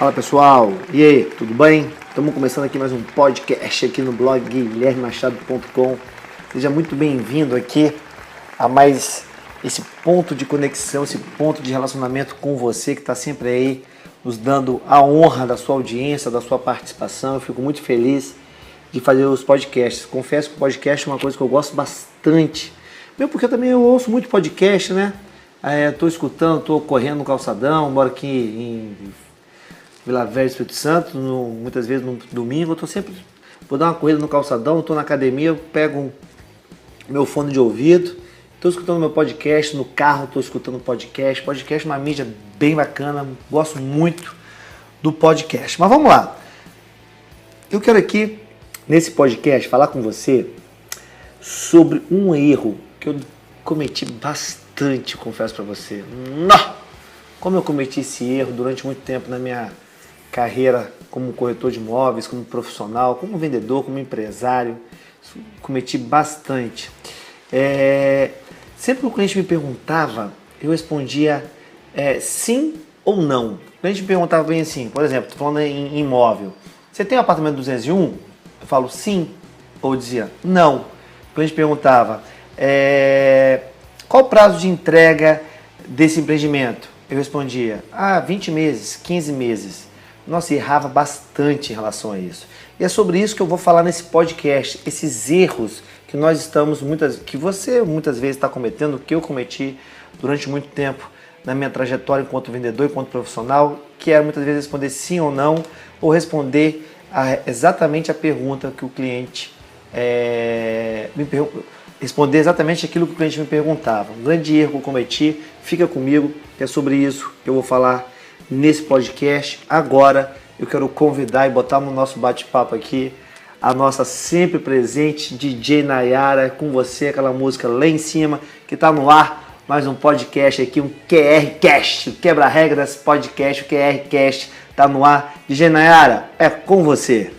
Fala pessoal, e aí, tudo bem? Estamos começando aqui mais um podcast aqui no blog guilhermemachado.com. Seja muito bem-vindo aqui a mais esse ponto de conexão, esse ponto de relacionamento com você que está sempre aí nos dando a honra da sua audiência, da sua participação. Eu fico muito feliz de fazer os podcasts. Confesso que o podcast é uma coisa que eu gosto bastante. Mesmo porque eu ouço muito podcast, né? Estou escutando, estou correndo no calçadão, moro aqui em Vila Velha, Espírito Santo, muitas vezes no domingo, vou dar uma corrida no calçadão, estou na academia, eu pego meu fone de ouvido, estou escutando meu podcast, no carro estou escutando podcast. Podcast é uma mídia bem bacana, gosto muito do podcast. Mas vamos lá, eu quero aqui, nesse podcast, falar com você sobre um erro que eu cometi bastante, confesso para você. Como eu cometi esse erro durante muito tempo na minha carreira como corretor de imóveis, como profissional, como vendedor, como empresário, cometi bastante. Sempre que o cliente me perguntava, eu respondia sim ou não. O cliente me perguntava bem assim, por exemplo, estou falando em imóvel, você tem um apartamento 201? Eu falo sim, ou dizia não. O cliente perguntava, qual o prazo de entrega desse empreendimento? Eu respondia, 20 meses, 15 meses. Nossa, errava bastante em relação a isso. E é sobre isso que eu vou falar nesse podcast, esses erros que nós estamos, que você muitas vezes está cometendo, que eu cometi durante muito tempo na minha trajetória enquanto vendedor, enquanto profissional, que é muitas vezes responder sim ou não, ou responder exatamente a pergunta que o cliente responder exatamente aquilo que o cliente me perguntava. Um grande erro que eu cometi, fica comigo, que é sobre isso que eu vou falar nesse podcast. Agora eu quero convidar e botar no nosso bate-papo aqui a nossa sempre presente DJ Nayara, com você, aquela música lá em cima, que está no ar, mais um podcast aqui, um QR Cast, o Quebra-Regras Podcast, o QR Cast está no ar. DJ Nayara, é com você.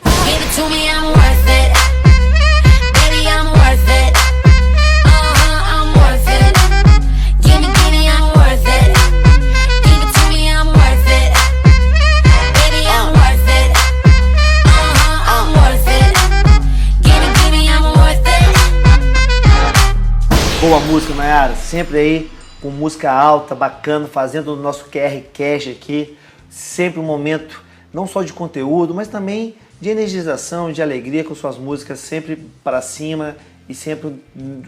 Boa música, Nayara, sempre aí com música alta, bacana, fazendo o nosso QR Cash aqui, sempre um momento não só de conteúdo, mas também de energização, de alegria com suas músicas sempre para cima e sempre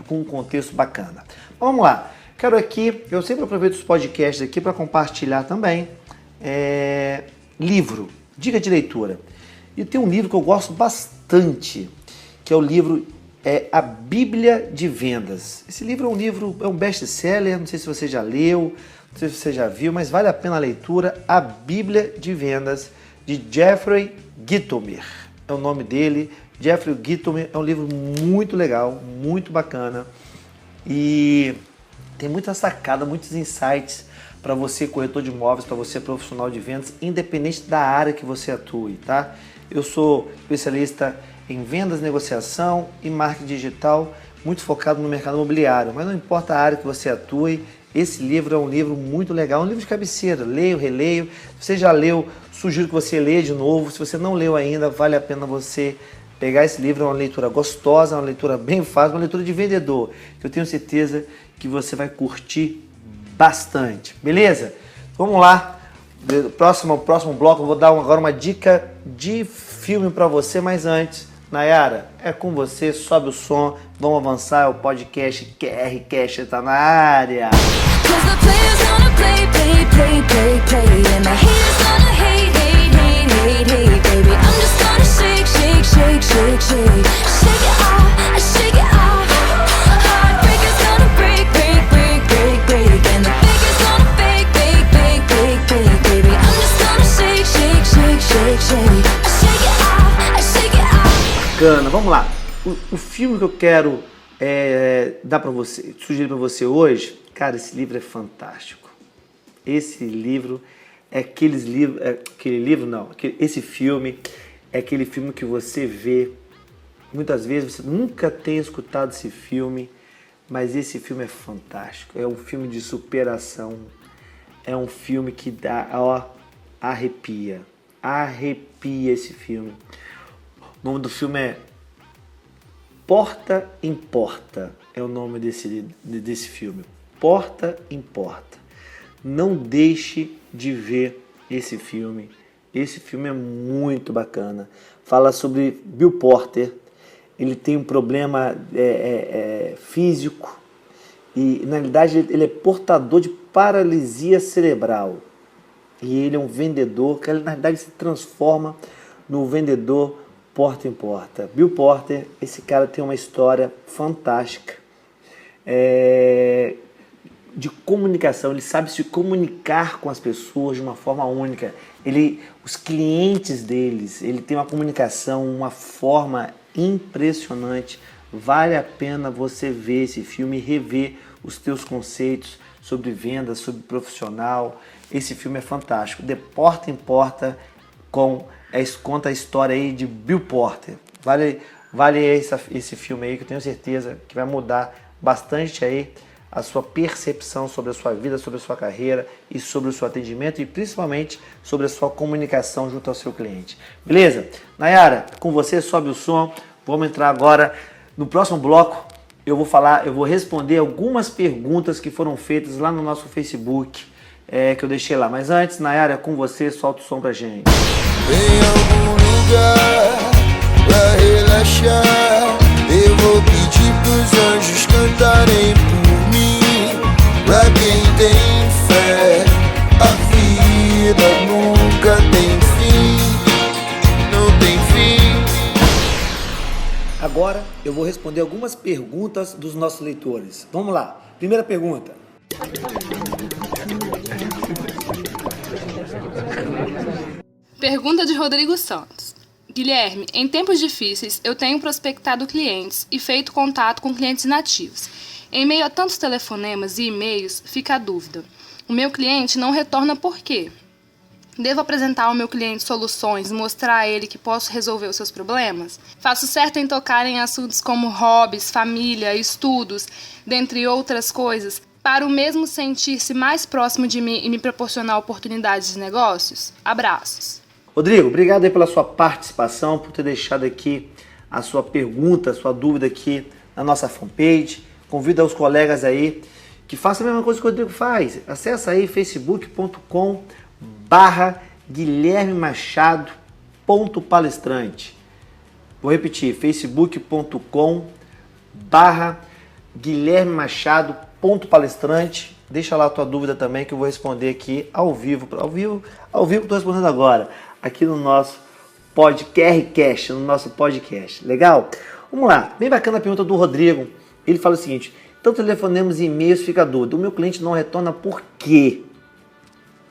com um contexto bacana. Vamos lá, eu sempre aproveito os podcasts aqui para compartilhar também livro, dica de leitura. E tem um livro que eu gosto bastante, que é o livro A Bíblia de Vendas. Esse livro é um best-seller, não sei se você já leu, não sei se você já viu, mas vale a pena a leitura. A Bíblia de Vendas, de Jeffrey Gitomer. É o nome dele, Jeffrey Gitomer. É um livro muito legal, muito bacana. E tem muita sacada, muitos insights para você, corretor de imóveis, para você, profissional de vendas, independente da área que você atue, tá? Eu sou especialista em vendas, negociação e marketing digital, muito focado no mercado imobiliário, mas não importa a área que você atue, esse livro é um livro muito legal, um livro de cabeceira, leio, releio. Se você já leu, sugiro que você leia de novo. Se você não leu ainda, vale a pena você pegar esse livro, é uma leitura gostosa, uma leitura bem fácil, uma leitura de vendedor, que eu tenho certeza que você vai curtir bastante, beleza? Vamos lá, próximo bloco eu vou dar agora uma dica de filme para você, mas antes, Nayara, é com você, sobe o som, vamos avançar, o podcast QR Cash tá na área. Bacana, vamos lá. O filme que eu quero sugerir para você hoje, cara, esse livro é fantástico. Esse filme é aquele filme que você vê, muitas vezes você nunca tem escutado esse filme, mas esse filme é fantástico. É um filme de superação, é um filme que dá, arrepia. arrepia esse filme. O nome do filme é Porta em Porta, é o nome desse filme. Porta em Porta. Não deixe de ver esse filme. Esse filme é muito bacana. Fala sobre Bill Porter. Ele tem um problema físico e, na realidade, ele é portador de paralisia cerebral. E ele é um vendedor que, na realidade, se transforma no vendedor porta em porta. Bill Porter, esse cara tem uma história fantástica de comunicação. Ele sabe se comunicar com as pessoas de uma forma única. Os clientes deles, ele tem uma comunicação, uma forma impressionante. Vale a pena você ver esse filme e rever os teus conceitos sobre vendas, sobre profissional. Esse filme é fantástico. De Porta em Porta, conta a história aí de Bill Porter. Vale esse filme aí, que eu tenho certeza que vai mudar bastante aí a sua percepção sobre a sua vida, sobre a sua carreira e sobre o seu atendimento e principalmente sobre a sua comunicação junto ao seu cliente. Beleza? Nayara, com você, sobe o som. Vamos entrar agora no próximo bloco. Eu vou responder algumas perguntas que foram feitas lá no nosso Facebook, que eu deixei lá. Mas antes, Nayara, com você, solta o som pra gente. Em algum lugar pra relaxar, eu vou pedir pros anjos cantarem por mim. Pra quem tem fé, a vida nunca tem fim, não tem fim. Agora eu vou responder algumas perguntas dos nossos leitores. Vamos lá. Primeira pergunta. Pergunta de Rodrigo Santos. Guilherme, em tempos difíceis eu tenho prospectado clientes e feito contato com clientes inativos. Em meio a tantos telefonemas e e-mails, fica a dúvida. O meu cliente não retorna por quê? Devo apresentar ao meu cliente soluções e mostrar a ele que posso resolver os seus problemas? Faço certo em tocar em assuntos como hobbies, família, estudos, dentre outras coisas, para o mesmo sentir-se mais próximo de mim e me proporcionar oportunidades de negócios? Abraços. Rodrigo, obrigado aí pela sua participação, por ter deixado aqui a sua pergunta, a sua dúvida aqui na nossa fanpage. Convido os colegas aí que façam a mesma coisa que o Rodrigo faz. Acesse aí facebook.com/guilhermemachado.palestrante. Vou repetir, facebook.com/guilhermemachado.palestrante. Deixa lá a tua dúvida também que eu vou responder aqui ao vivo que estou respondendo agora, aqui no nosso podcast, Legal? Vamos lá, bem bacana a pergunta do Rodrigo. Ele fala o seguinte: tanto telefonemas e e-mails, fica a dúvida. O meu cliente não retorna por quê?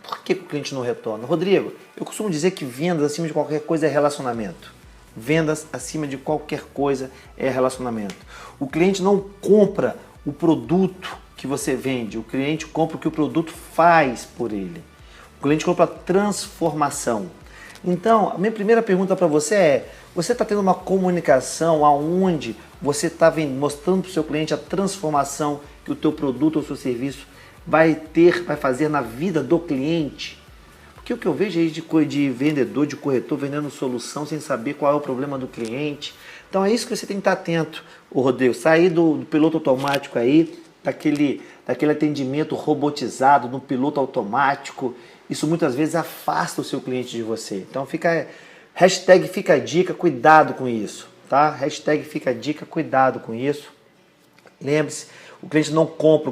Por que o cliente não retorna? Rodrigo, eu costumo dizer que vendas acima de qualquer coisa é relacionamento. Vendas acima de qualquer coisa é relacionamento. O cliente não compra o produto que você vende, o cliente compra o que o produto faz por ele. O cliente compra a transformação. Então, a minha primeira pergunta para você é: você está tendo uma comunicação onde você está mostrando para o seu cliente a transformação que o teu produto ou seu serviço vai fazer na vida do cliente? Porque o que eu vejo aí de vendedor, de corretor, vendendo solução sem saber qual é o problema do cliente. Então é isso que você tem que estar atento, Rodrigo. Sair do piloto automático aí, daquele atendimento robotizado, no piloto automático. Isso muitas vezes afasta o seu cliente de você. Então fica a dica, cuidado com isso, tá? Hashtag fica a dica, cuidado com isso. Lembre-se, o cliente não compra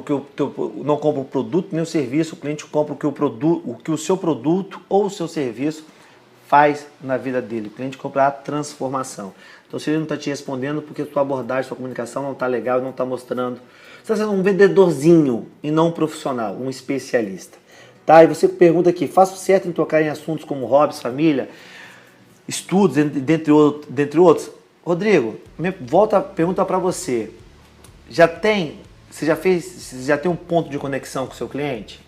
não compra o produto nem o serviço, o cliente compra o que o seu produto ou o seu serviço faz na vida dele. O cliente compra a transformação. Então se ele não está te respondendo porque a sua abordagem, sua comunicação não está legal, não está mostrando, você está sendo um vendedorzinho e não um profissional, um especialista. Tá? E você pergunta aqui: faço certo em tocar em assuntos como hobbies, família, estudos, dentre outros? Rodrigo, volta a pergunta para você. Você já tem um ponto de conexão com o seu cliente?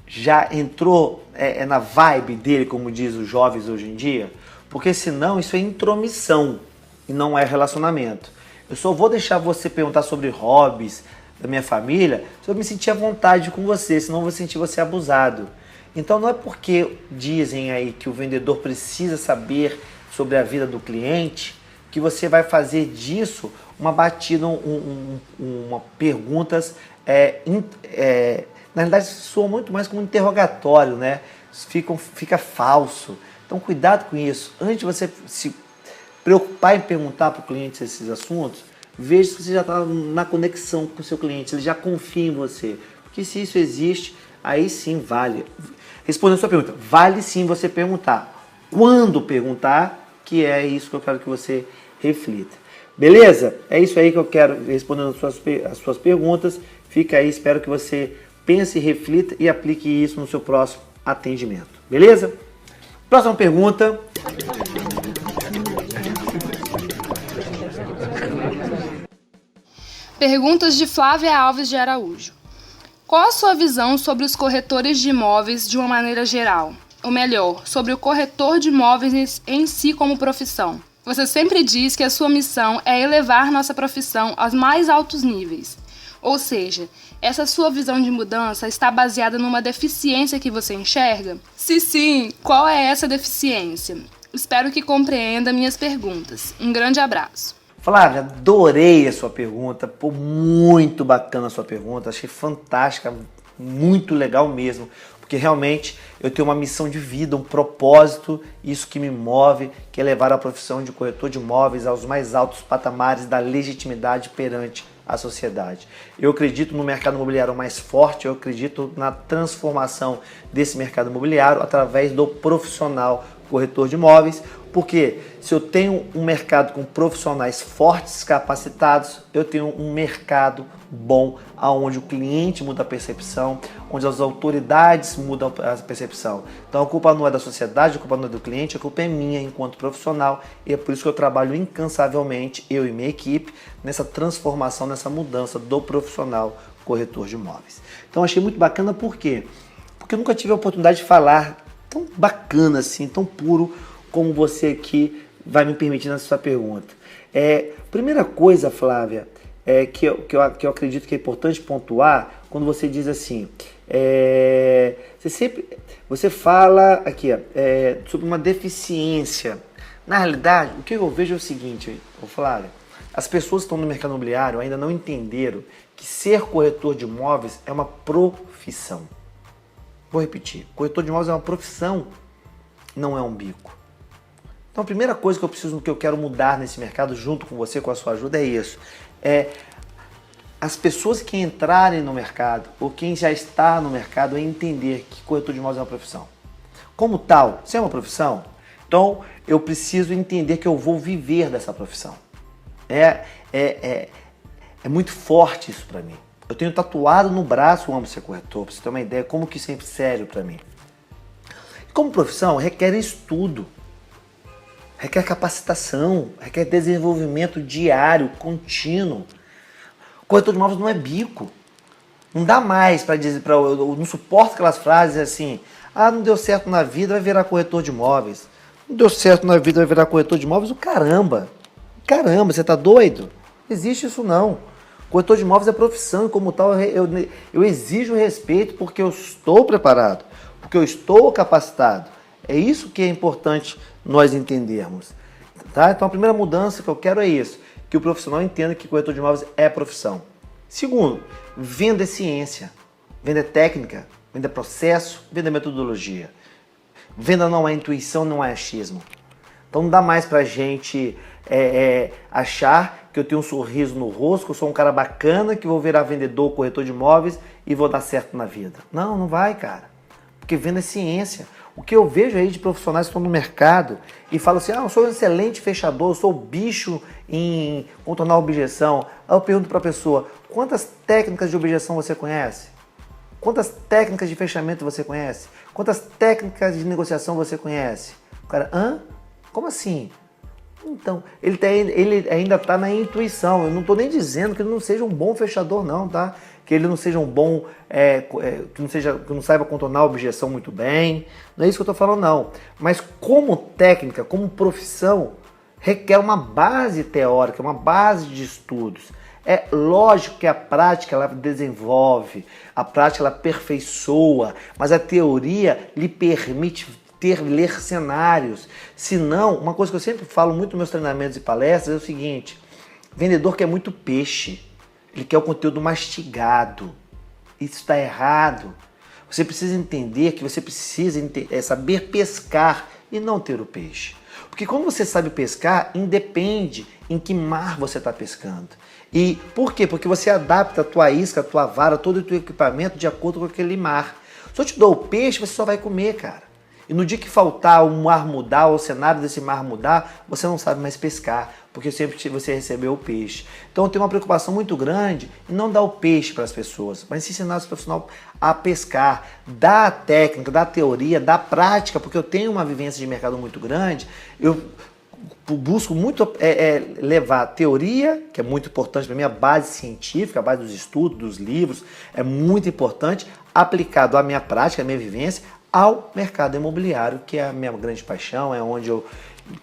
Já entrou na vibe dele, como diz os jovens hoje em dia? Porque senão isso é intromissão e não é relacionamento. Eu só vou deixar você perguntar sobre hobbies da minha família se eu me sentir à vontade com você, senão eu vou sentir você abusado. Então não é porque dizem aí que o vendedor precisa saber sobre a vida do cliente que você vai fazer disso uma batida, uma perguntas, na realidade soa muito mais como um interrogatório, né? Fica falso. Então cuidado com isso. Antes de você se preocupar em perguntar para o cliente esses assuntos, veja se você já está na conexão com o seu cliente, se ele já confia em você. Porque se isso existe, aí sim vale. Respondendo a sua pergunta, vale sim você perguntar. Quando perguntar, que é isso que eu quero que você reflita. Beleza? É isso aí que eu quero, respondendo as suas perguntas. Fica aí, espero que você pense, reflita e aplique isso no seu próximo atendimento. Beleza? Próxima pergunta. Perguntas de Flávia Alves de Araújo. Qual a sua visão sobre os corretores de imóveis de uma maneira geral? Ou melhor, sobre o corretor de imóveis em si como profissão? Você sempre diz que a sua missão é elevar nossa profissão aos mais altos níveis. Ou seja, essa sua visão de mudança está baseada numa deficiência que você enxerga? Se sim, qual é essa deficiência? Espero que compreenda minhas perguntas. Um grande abraço. Flávia, adorei a sua pergunta, pô, muito bacana a sua pergunta, achei fantástica, muito legal mesmo, porque realmente eu tenho uma missão de vida, um propósito, isso que me move, que é levar a profissão de corretor de imóveis aos mais altos patamares da legitimidade perante a sociedade. Eu acredito no mercado imobiliário mais forte, eu acredito na transformação desse mercado imobiliário através do profissional corretor de imóveis, porque se eu tenho um mercado com profissionais fortes, capacitados, eu tenho um mercado bom, onde o cliente muda a percepção, onde as autoridades mudam a percepção. Então a culpa não é da sociedade, a culpa não é do cliente, a culpa é minha enquanto profissional, e é por isso que eu trabalho incansavelmente, eu e minha equipe, nessa transformação, nessa mudança do profissional corretor de imóveis. Então achei muito bacana, por quê? Porque eu nunca tive a oportunidade de falar tão bacana assim, tão puro como você aqui vai me permitir nessa sua pergunta. Primeira coisa, Flávia, que eu acredito que é importante pontuar, quando você diz assim, você fala aqui, sobre uma deficiência. Na realidade, o que eu vejo é o seguinte, Flávia, as pessoas que estão no mercado imobiliário ainda não entenderam que ser corretor de imóveis é uma profissão. Vou repetir, corretor de imóveis é uma profissão, não é um bico. Então a primeira coisa que eu quero mudar nesse mercado junto com você, com a sua ajuda, é isso. As pessoas que entrarem no mercado, ou quem já está no mercado, entender que corretor de imóveis é uma profissão. Como tal, se é uma profissão, então eu preciso entender que eu vou viver dessa profissão. É muito forte isso para mim. Eu tenho tatuado no braço o amo ser corretor, para você ter uma ideia como que isso é sério para mim. Como profissão, requer estudo, requer capacitação, requer desenvolvimento diário, contínuo. Corretor de imóveis não é bico. Não dá mais para dizer, eu não suporto aquelas frases assim, não deu certo na vida, vai virar corretor de imóveis. Não deu certo na vida, vai virar corretor de imóveis, caramba, você tá doido? Não existe isso não. Corretor de imóveis é profissão e como tal eu exijo respeito porque eu estou preparado, porque eu estou capacitado. É isso que é importante nós entendermos. Tá? Então a primeira mudança que eu quero é isso, que o profissional entenda que corretor de imóveis é profissão. Segundo, venda é ciência, venda é técnica, venda é processo, venda é metodologia. Venda não é intuição, não é achismo. Então não dá mais pra gente achar que eu tenho um sorriso no rosto, que eu sou um cara bacana, que vou virar vendedor, corretor de imóveis e vou dar certo na vida. Não vai, cara. Porque venda é ciência. O que eu vejo aí de profissionais que estão no mercado e falam assim, eu sou um excelente fechador, eu sou bicho em contornar a objeção. Aí eu pergunto para a pessoa, quantas técnicas de objeção você conhece? Quantas técnicas de fechamento você conhece? Quantas técnicas de negociação você conhece? O cara, como assim? Então, ele ainda está na intuição. Eu não estou nem dizendo que ele não seja um bom fechador, não, tá? Que ele não seja um bom, que não saiba contornar a objeção muito bem. Não é isso que eu estou falando, não. Mas como técnica, como profissão, requer uma base teórica, uma base de estudos. É lógico que a prática ela desenvolve, a prática ela aperfeiçoa, mas a teoria lhe permite ler cenários. Se não, uma coisa que eu sempre falo muito nos meus treinamentos e palestras é o seguinte: vendedor quer muito peixe, ele quer o conteúdo mastigado. Isso está errado. Você precisa entender que você precisa saber pescar e não ter o peixe. Porque quando você sabe pescar, independe em que mar você está pescando. E por quê? Porque você adapta a tua isca, a tua vara, todo o teu equipamento de acordo com aquele mar. Se eu te dou o peixe, você só vai comer, cara. E no dia que faltar o mar mudar, ou o cenário desse mar mudar, você não sabe mais pescar, porque sempre você recebeu o peixe. Então eu tenho uma preocupação muito grande em não dar o peixe para as pessoas, mas ensinar os profissionais a pescar, dar a técnica, dar a teoria, dar a prática, porque eu tenho uma vivência de mercado muito grande. Eu busco muito levar a teoria, que é muito importante para mim, a base científica, a base dos estudos, dos livros, é muito importante, aplicado à minha prática, à minha vivência, ao mercado imobiliário, que é a minha grande paixão, é onde eu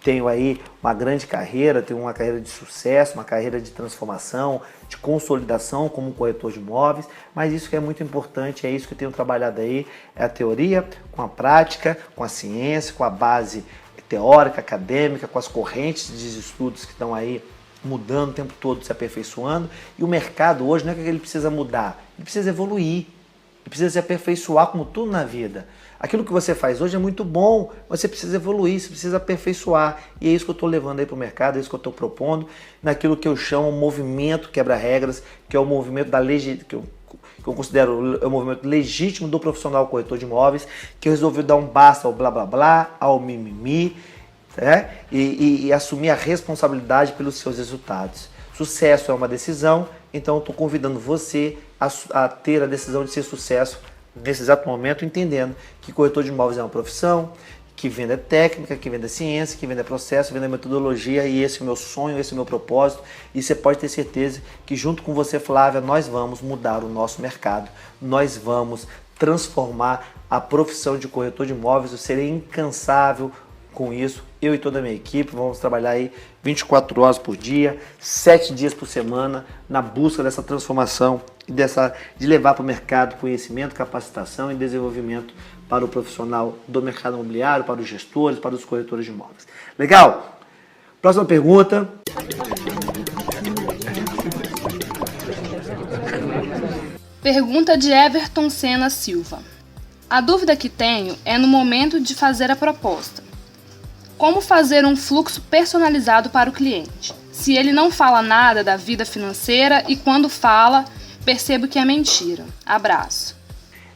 tenho aí uma grande carreira, tenho uma carreira de sucesso, uma carreira de transformação, de consolidação como corretor de imóveis, mas isso que é muito importante, é isso que eu tenho trabalhado aí, é a teoria com a prática, com a ciência, com a base teórica, acadêmica, com as correntes de estudos que estão aí mudando o tempo todo, se aperfeiçoando, e o mercado hoje não é que ele precisa mudar, ele precisa evoluir, ele precisa se aperfeiçoar como tudo na vida. Aquilo que você faz hoje é muito bom, mas você precisa evoluir, você precisa aperfeiçoar. E é isso que eu estou levando aí para o mercado, é isso que eu estou propondo, naquilo que eu chamo movimento quebra-regras, que é o movimento da que eu considero o movimento legítimo do profissional corretor de imóveis, que resolveu dar um basta ao blá blá blá, ao mimimi, né? e assumir a responsabilidade pelos seus resultados. Sucesso é uma decisão, então eu estou convidando você a ter a decisão de ser sucesso nesse exato momento, entendendo que corretor de imóveis é uma profissão, que venda técnica, que venda ciência, que venda processo, venda metodologia, e esse é o meu sonho, esse é o meu propósito, e você pode ter certeza que junto com você, Flávia, nós vamos mudar o nosso mercado, nós vamos transformar a profissão de corretor de imóveis. Eu serei incansável com isso, eu e toda a minha equipe vamos trabalhar aí 24 horas por dia, 7 dias por semana, na busca dessa transformação e de levar para o mercado conhecimento, capacitação e desenvolvimento para o profissional do mercado imobiliário, para os gestores, para os corretores de imóveis. Legal? Próxima pergunta. Pergunta de Everton Sena Silva. A dúvida que tenho é no momento de fazer a proposta. Como fazer um fluxo personalizado para o cliente? Se ele não fala nada da vida financeira e quando fala, percebo que é mentira. Abraço.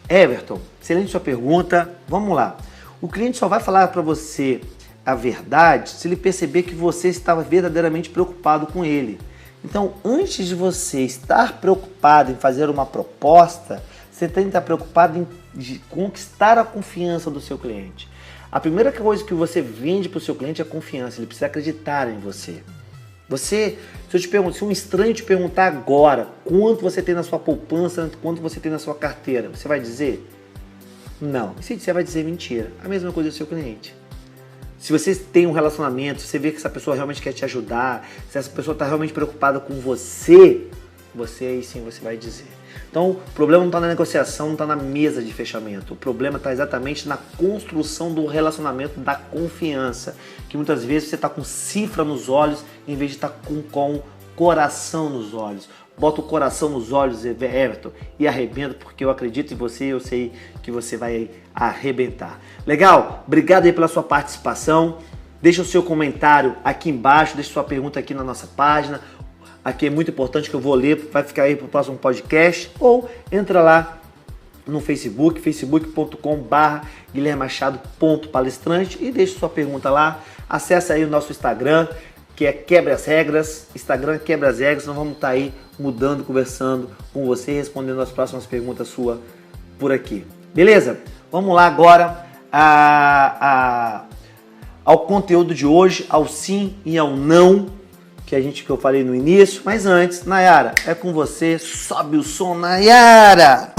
Everton, excelente sua pergunta. Vamos lá. O cliente só vai falar para você a verdade se ele perceber que você estava verdadeiramente preocupado com ele. Então, antes de você estar preocupado em fazer uma proposta, você tem que estar preocupado em conquistar a confiança do seu cliente. A primeira coisa que você vende para o seu cliente é a confiança, ele precisa acreditar em você. Se um estranho te perguntar agora quanto você tem na sua poupança, quanto você tem na sua carteira, você vai dizer? Não. E se disser, vai dizer mentira. A mesma coisa do seu cliente. Se você tem um relacionamento, se você vê que essa pessoa realmente quer te ajudar, se essa pessoa está realmente preocupada com você aí sim você vai dizer. Então, o problema não está na negociação, não está na mesa de fechamento. O problema está exatamente na construção do relacionamento, da confiança. Que muitas vezes você está com cifra nos olhos, em vez de estar com coração nos olhos. Bota o coração nos olhos, Everton, e arrebenta, porque eu acredito em você e eu sei que você vai arrebentar. Legal? Obrigado aí pela sua participação. Deixa o seu comentário aqui embaixo, deixa sua pergunta aqui na nossa página. Aqui é muito importante que eu vou ler, vai ficar aí para o próximo podcast. Ou entra lá no Facebook, facebook.com/guilhermemachado.palestrante e deixa sua pergunta lá. Acesse aí o nosso Instagram, que é Quebra as Regras. Instagram Quebra as Regras. Nós vamos estar aí mudando, conversando com você, respondendo as próximas perguntas suas por aqui. Beleza? Vamos lá agora ao conteúdo de hoje, ao sim e ao não. Que eu falei no início, mas antes, Nayara, é com você, sobe o som, Nayara!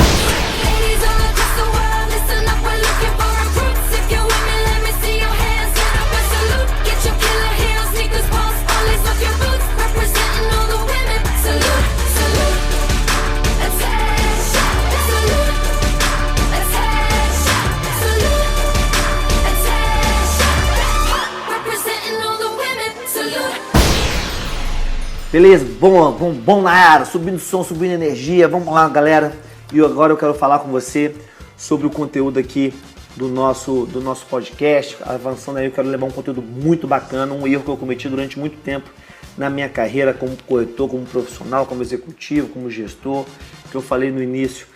Beleza? Bom, Nayara, subindo som, subindo energia. Vamos lá, galera. E agora eu quero falar com você sobre o conteúdo aqui do nosso podcast. Avançando aí, eu quero levar um conteúdo muito bacana, um erro que eu cometi durante muito tempo na minha carreira como corretor, como profissional, como executivo, como gestor, que eu falei no início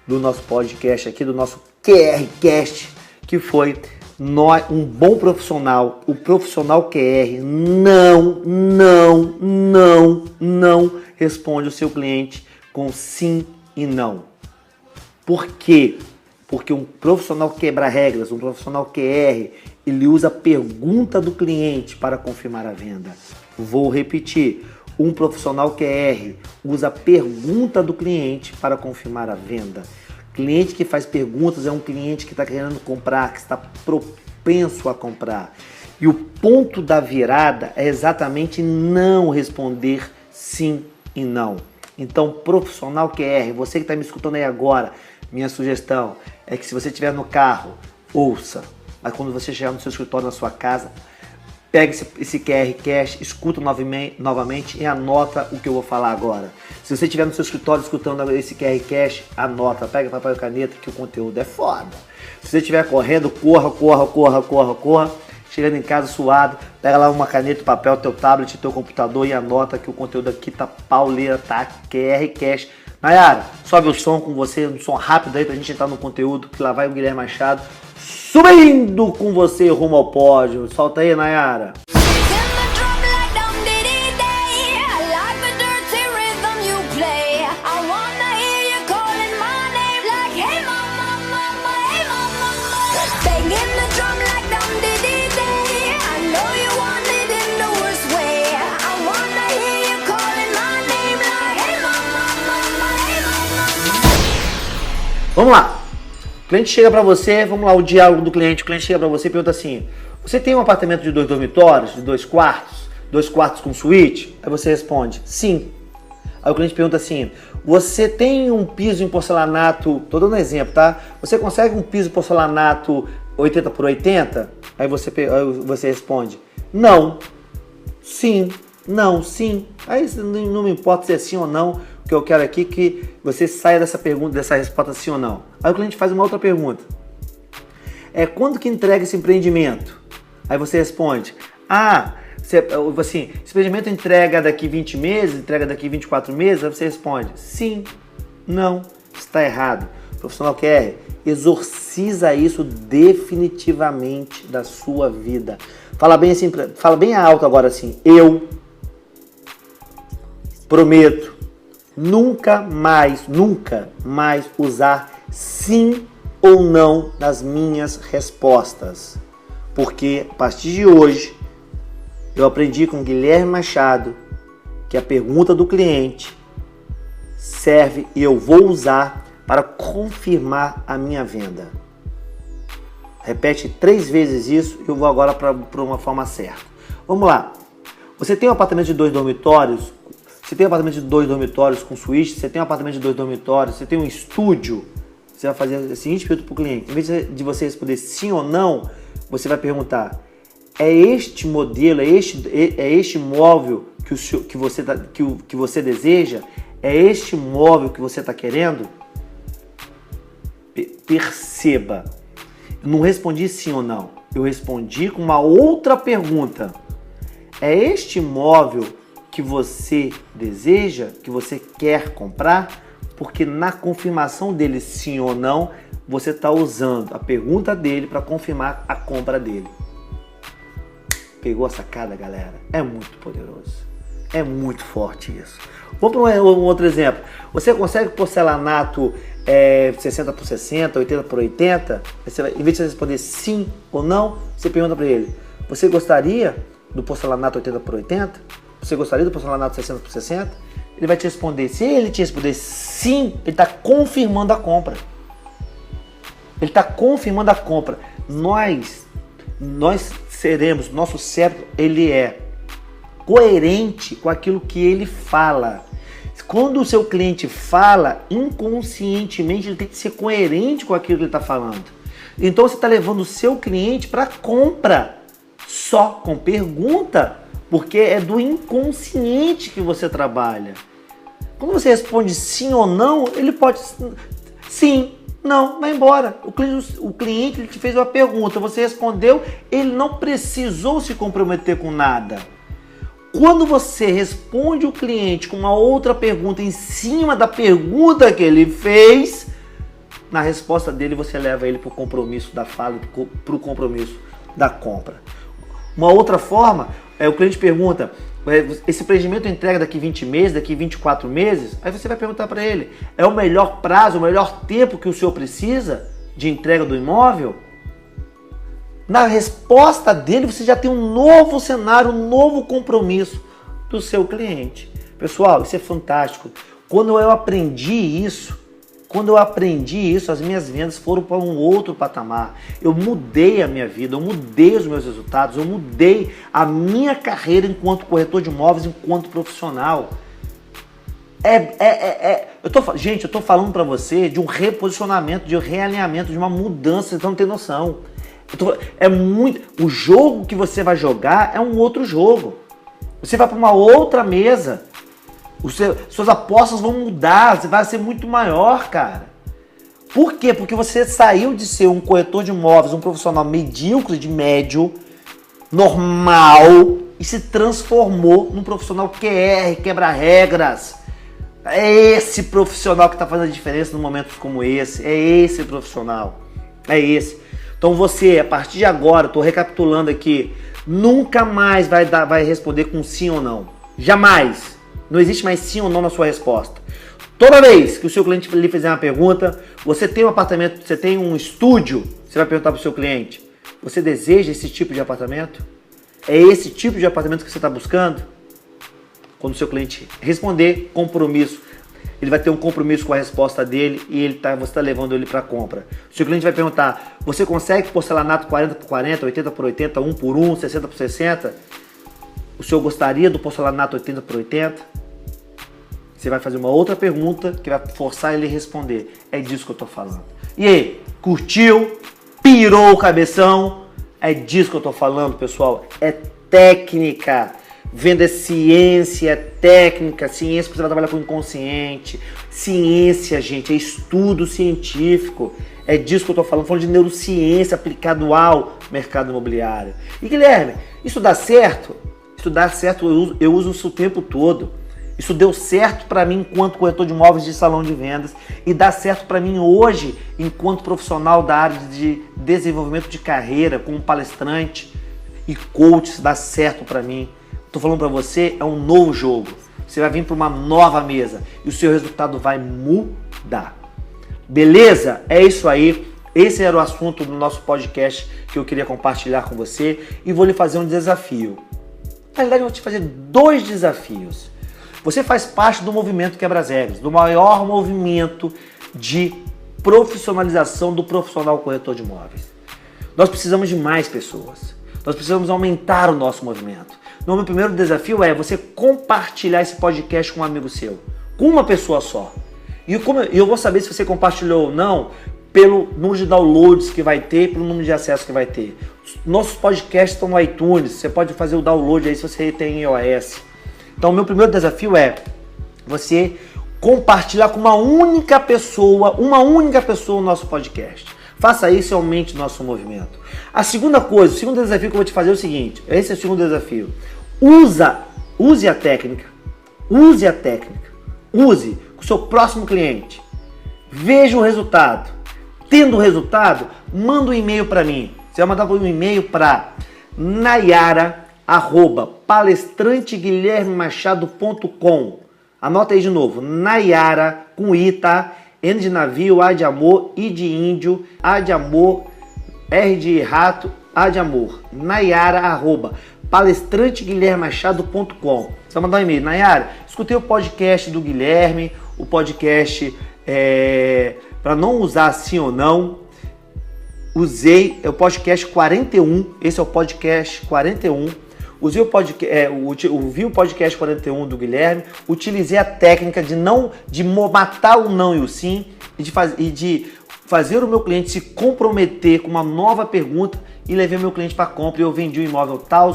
do nosso podcast aqui, do nosso QRcast, que foi um bom profissional, o profissional QR não responde o seu cliente com sim e não. Por quê? Porque um profissional quebra regras, um profissional QR, ele usa a pergunta do cliente para confirmar a venda. Vou repetir, um profissional QR usa a pergunta do cliente para confirmar a venda. Cliente que faz perguntas é um cliente que está querendo comprar, que está propenso a comprar. E o ponto da virada é exatamente não responder sim e não. Então, profissional QR, você que está me escutando aí agora, minha sugestão é que se você estiver no carro, ouça. Mas quando você chegar no seu escritório, na sua casa, pegue esse QR Cash, escuta novamente e anota o que eu vou falar agora. Se você estiver no seu escritório escutando esse QR Cash, anota, pega papel e caneta que o conteúdo é foda. Se você estiver correndo, corra. Chegando em casa suado, pega lá uma caneta, papel, teu tablet, teu computador e anota que o conteúdo aqui tá pauleira, tá? QR Cash. Nayara, sobe o som com você, um som rápido aí pra gente entrar no conteúdo, que lá vai o Guilherme Machado subindo com você rumo ao pódio. Solta aí, Nayara. Vamos lá. O cliente chega para você, vamos lá, o diálogo do cliente. O cliente chega para você e pergunta assim: você tem um apartamento de 2 dormitórios, de 2 quartos com suíte? Aí você responde: sim. Aí o cliente pergunta assim: você tem um piso em porcelanato, tô dando um exemplo, tá? Você consegue um piso em porcelanato 80 por 80? Aí você responde: não, sim, não, sim. Aí não me importa se é sim ou não. O que eu quero aqui é que você saia dessa pergunta, dessa resposta sim ou não. Aí o cliente faz uma outra pergunta. Quando que entrega esse empreendimento? Aí você responde: esse empreendimento entrega daqui 20 meses, entrega daqui 24 meses? Aí você responde: sim, não, está errado. O profissional QR exorciza isso definitivamente da sua vida. Fala bem assim, fala bem alto agora assim: eu prometo nunca mais usar sim ou não nas minhas respostas. Porque a partir de hoje eu aprendi com Guilherme Machado que a pergunta do cliente serve e eu vou usar para confirmar a minha venda. Repete 3 vezes isso e eu vou agora para uma forma certa. Vamos lá. Você tem um apartamento de 2 dormitórios? Você tem um apartamento de 2 dormitórios com suíte? Você tem um apartamento de 2 dormitórios? Você tem um estúdio? Você vai fazer a seguinte pergunta para o cliente. Em vez de você responder sim ou não, você vai perguntar: é este modelo, é este móvel que você deseja? É este móvel que você está querendo? Perceba, eu não respondi sim ou não. Eu respondi com uma outra pergunta. É este móvel que você deseja, que você quer comprar? Porque na confirmação dele sim ou não, você está usando a pergunta dele para confirmar a compra dele. Pegou a sacada, galera? É muito poderoso. É muito forte isso. Vamos para um outro exemplo. Você consegue porcelanato 60 por 60, 80 por 80? Em vez de você responder sim ou não, você pergunta para ele: você gostaria do porcelanato 80 por 80? Você gostaria do porcelanato 60 por 60? Ele vai te responder. Se ele te responder sim, ele está confirmando a compra. Ele está confirmando a compra. Nós seremos, nosso cérebro, ele é coerente com aquilo que ele fala. Quando o seu cliente fala, inconscientemente ele tem que ser coerente com aquilo que ele está falando. Então você está levando o seu cliente para compra só com pergunta porque é do inconsciente que você trabalha. Quando você responde sim ou não, ele pode sim, não, vai embora. O cliente ele te fez uma pergunta, você respondeu, ele não precisou se comprometer com nada. Quando você responde o cliente com uma outra pergunta em cima da pergunta que ele fez, na resposta dele você leva ele para o compromisso da fala, para o compromisso da compra. Uma outra forma, o cliente pergunta, esse empreendimento entrega daqui 20 meses, daqui 24 meses? Aí você vai perguntar para ele, é o melhor prazo, o melhor tempo que o senhor precisa de entrega do imóvel? Na resposta dele, você já tem um novo cenário, um novo compromisso do seu cliente. Pessoal, isso é fantástico. Quando eu aprendi isso, as minhas vendas foram para um outro patamar. Eu mudei a minha vida, eu mudei os meus resultados, eu mudei a minha carreira enquanto corretor de imóveis, enquanto profissional. Gente, eu tô falando para você de um reposicionamento, de um realinhamento, de uma mudança, vocês não tem noção. O jogo que você vai jogar é um outro jogo. Você vai para uma outra mesa. Suas apostas vão mudar, você vai ser muito maior, cara. Por quê? Porque você saiu de ser um corretor de imóveis, um profissional medíocre, de médio, normal, e se transformou num profissional QR, quebra-regras. É esse profissional que está fazendo a diferença em momentos como esse. É esse profissional. É esse. Então você, a partir de agora, estou recapitulando aqui, nunca mais vai responder com sim ou não. Jamais. Não existe mais sim ou não na sua resposta. Toda vez que o seu cliente lhe fizer uma pergunta, você tem um apartamento, você tem um estúdio, você vai perguntar para o seu cliente, você deseja esse tipo de apartamento? É esse tipo de apartamento que você está buscando? Quando o seu cliente responder, compromisso. Ele vai ter um compromisso com a resposta dele e você está levando ele para a compra. O seu cliente vai perguntar, você consegue porcelanato 40x40, 80x80, 1x1, 60x60? O senhor gostaria do porcelanato 80x80? Você vai fazer uma outra pergunta que vai forçar ele a responder. É disso que eu estou falando. E aí, curtiu? Pirou o cabeção? É disso que eu estou falando, pessoal. É técnica. Venda é ciência, é técnica. Ciência, porque você vai trabalhar com o inconsciente. Ciência, gente, é estudo científico. É disso que eu estou falando. Falando de neurociência aplicado ao mercado imobiliário. E Guilherme, isso dá certo? Isso dá certo, eu uso isso o tempo todo. Isso deu certo para mim enquanto corretor de imóveis de salão de vendas e dá certo para mim hoje enquanto profissional da área de desenvolvimento de carreira, como palestrante e coach, isso dá certo para mim. Estou falando para você, é um novo jogo. Você vai vir para uma nova mesa e o seu resultado vai mudar. Beleza? É isso aí. Esse era o assunto do nosso podcast que eu queria compartilhar com você e vou lhe fazer um desafio. Na realidade, eu vou te fazer 2 desafios. Você faz parte do movimento Quebra as Regras, do maior movimento de profissionalização do profissional corretor de imóveis. Nós precisamos de mais pessoas. Nós precisamos aumentar o nosso movimento. Então, meu primeiro desafio é você compartilhar esse podcast com um amigo seu, com uma pessoa só. E eu vou saber se você compartilhou ou não pelo número de downloads que vai ter, pelo número de acessos que vai ter. Nossos podcasts estão no iTunes, você pode fazer o download aí se você tem iOS. Então, meu primeiro desafio é você compartilhar com uma única pessoa o nosso podcast. Faça isso e aumente o nosso movimento. A segunda coisa, o segundo desafio que eu vou te fazer é o seguinte, esse é o segundo desafio. Use a técnica. Use com o seu próximo cliente. Veja o resultado. Tendo o resultado, manda um e-mail para mim. Você vai mandar um e-mail para nayara@palestranteguilhermemachado.com. Anota aí de novo, Nayara com I, tá? N de navio, A de amor, I de índio, A de amor, R de rato, A de amor. Nayara@palestranteguilhermemachado.com. Você vai mandar um e-mail. Nayara, escutei o podcast do Guilherme, o podcast para não usar sim ou não. Usei o podcast 41, esse é o podcast 41. Ouvi o podcast 41 do Guilherme, utilizei a técnica de matar o não e o sim e de fazer o meu cliente se comprometer com uma nova pergunta e levei meu cliente para compra e eu vendi o imóvel tal,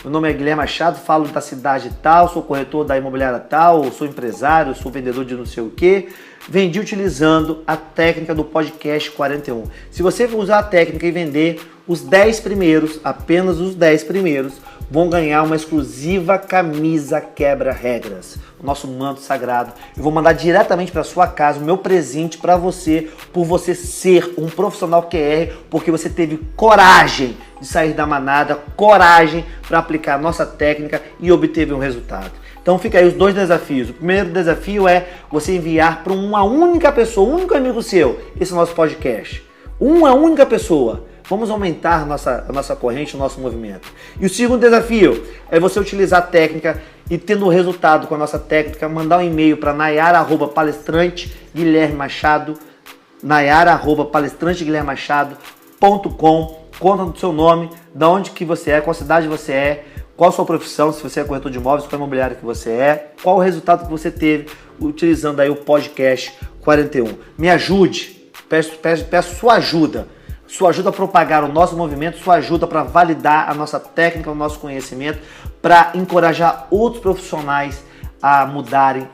meu nome é Guilherme Machado, falo da cidade tal, sou corretor da imobiliária tal, sou empresário, sou vendedor de não sei o que. Vendi utilizando a técnica do podcast 41. Se você usar a técnica e vender, os 10 primeiros, apenas os 10 primeiros, vão ganhar uma exclusiva camisa quebra-regras, o nosso manto sagrado. Eu vou mandar diretamente para sua casa o meu presente para você, por você ser um profissional QR, porque você teve coragem de sair da manada, coragem para aplicar a nossa técnica e obteve um resultado. Então fica aí os 2 desafios. O primeiro desafio é você enviar para uma única pessoa, um único amigo seu, esse nosso podcast. Uma única pessoa. Vamos aumentar a nossa corrente, o nosso movimento. E o segundo desafio é você utilizar a técnica e, tendo resultado com a nossa técnica, mandar um e-mail para nayara@palestranteguilhermemachado.com. Conta do seu nome, de onde que você é, qual cidade você é, qual a sua profissão, se você é corretor de imóveis, qual imobiliário que você é, qual o resultado que você teve utilizando aí o podcast 41. Me ajude, peço sua ajuda a propagar o nosso movimento, sua ajuda para validar a nossa técnica, o nosso conhecimento, para encorajar outros profissionais a mudarem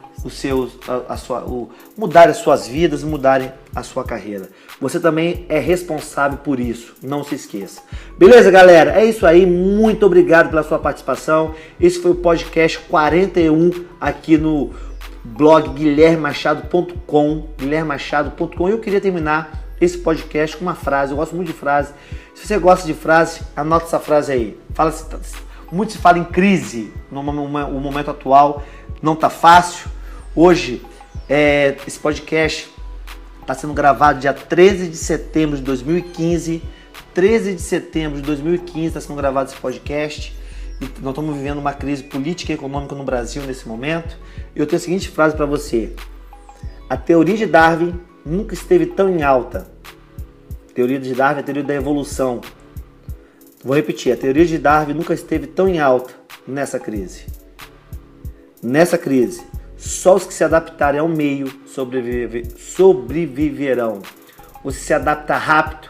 mudarem as suas vidas, mudarem a sua carreira. Você também é responsável por isso, não se esqueça. Beleza, galera? É isso aí, muito obrigado pela sua participação. Esse foi o podcast 41 aqui no blog guilhermemachado.com, guilhermemachado.com. Eu queria terminar esse podcast com uma frase. Eu gosto muito de frase. Se você gosta de frase, anota essa frase aí. Muito se fala em crise no momento atual, não tá fácil. Hoje, esse podcast está sendo gravado dia 13 de setembro de 2015. 13 de setembro de 2015 está sendo gravado esse podcast. E nós estamos vivendo uma crise política e econômica no Brasil nesse momento. E eu tenho a seguinte frase para você. A teoria de Darwin nunca esteve tão em alta. A teoria de Darwin é a teoria da evolução. Vou repetir. A teoria de Darwin nunca esteve tão em alta nessa crise. Nessa crise, só os que se adaptarem ao meio sobreviverão. Você se adapta rápido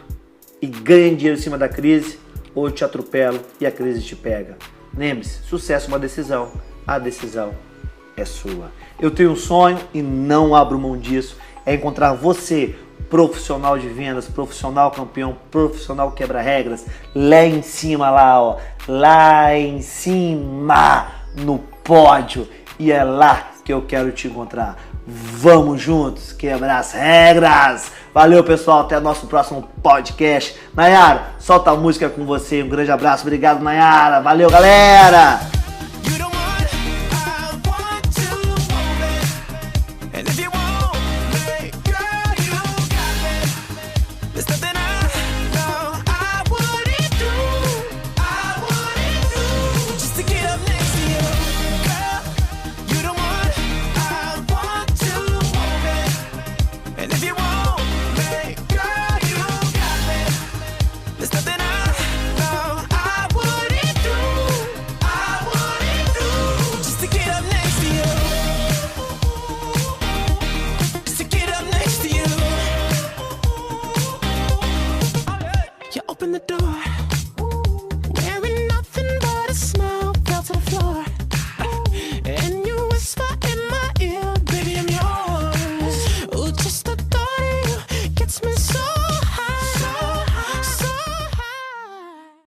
e ganha dinheiro em cima da crise, ou eu te atropelo e a crise te pega. Lembre-se, sucesso é uma decisão, a decisão é sua. Eu tenho um sonho e não abro mão disso, é encontrar você, profissional de vendas, profissional campeão, profissional quebra-regras, lá em cima, lá em cima, no pódio, e é lá que eu quero te encontrar. Vamos juntos quebrar as regras. Valeu, pessoal, até o nosso próximo podcast. Nayara, solta a música com você. Um grande abraço, obrigado, Nayara. Valeu, galera. Open the door.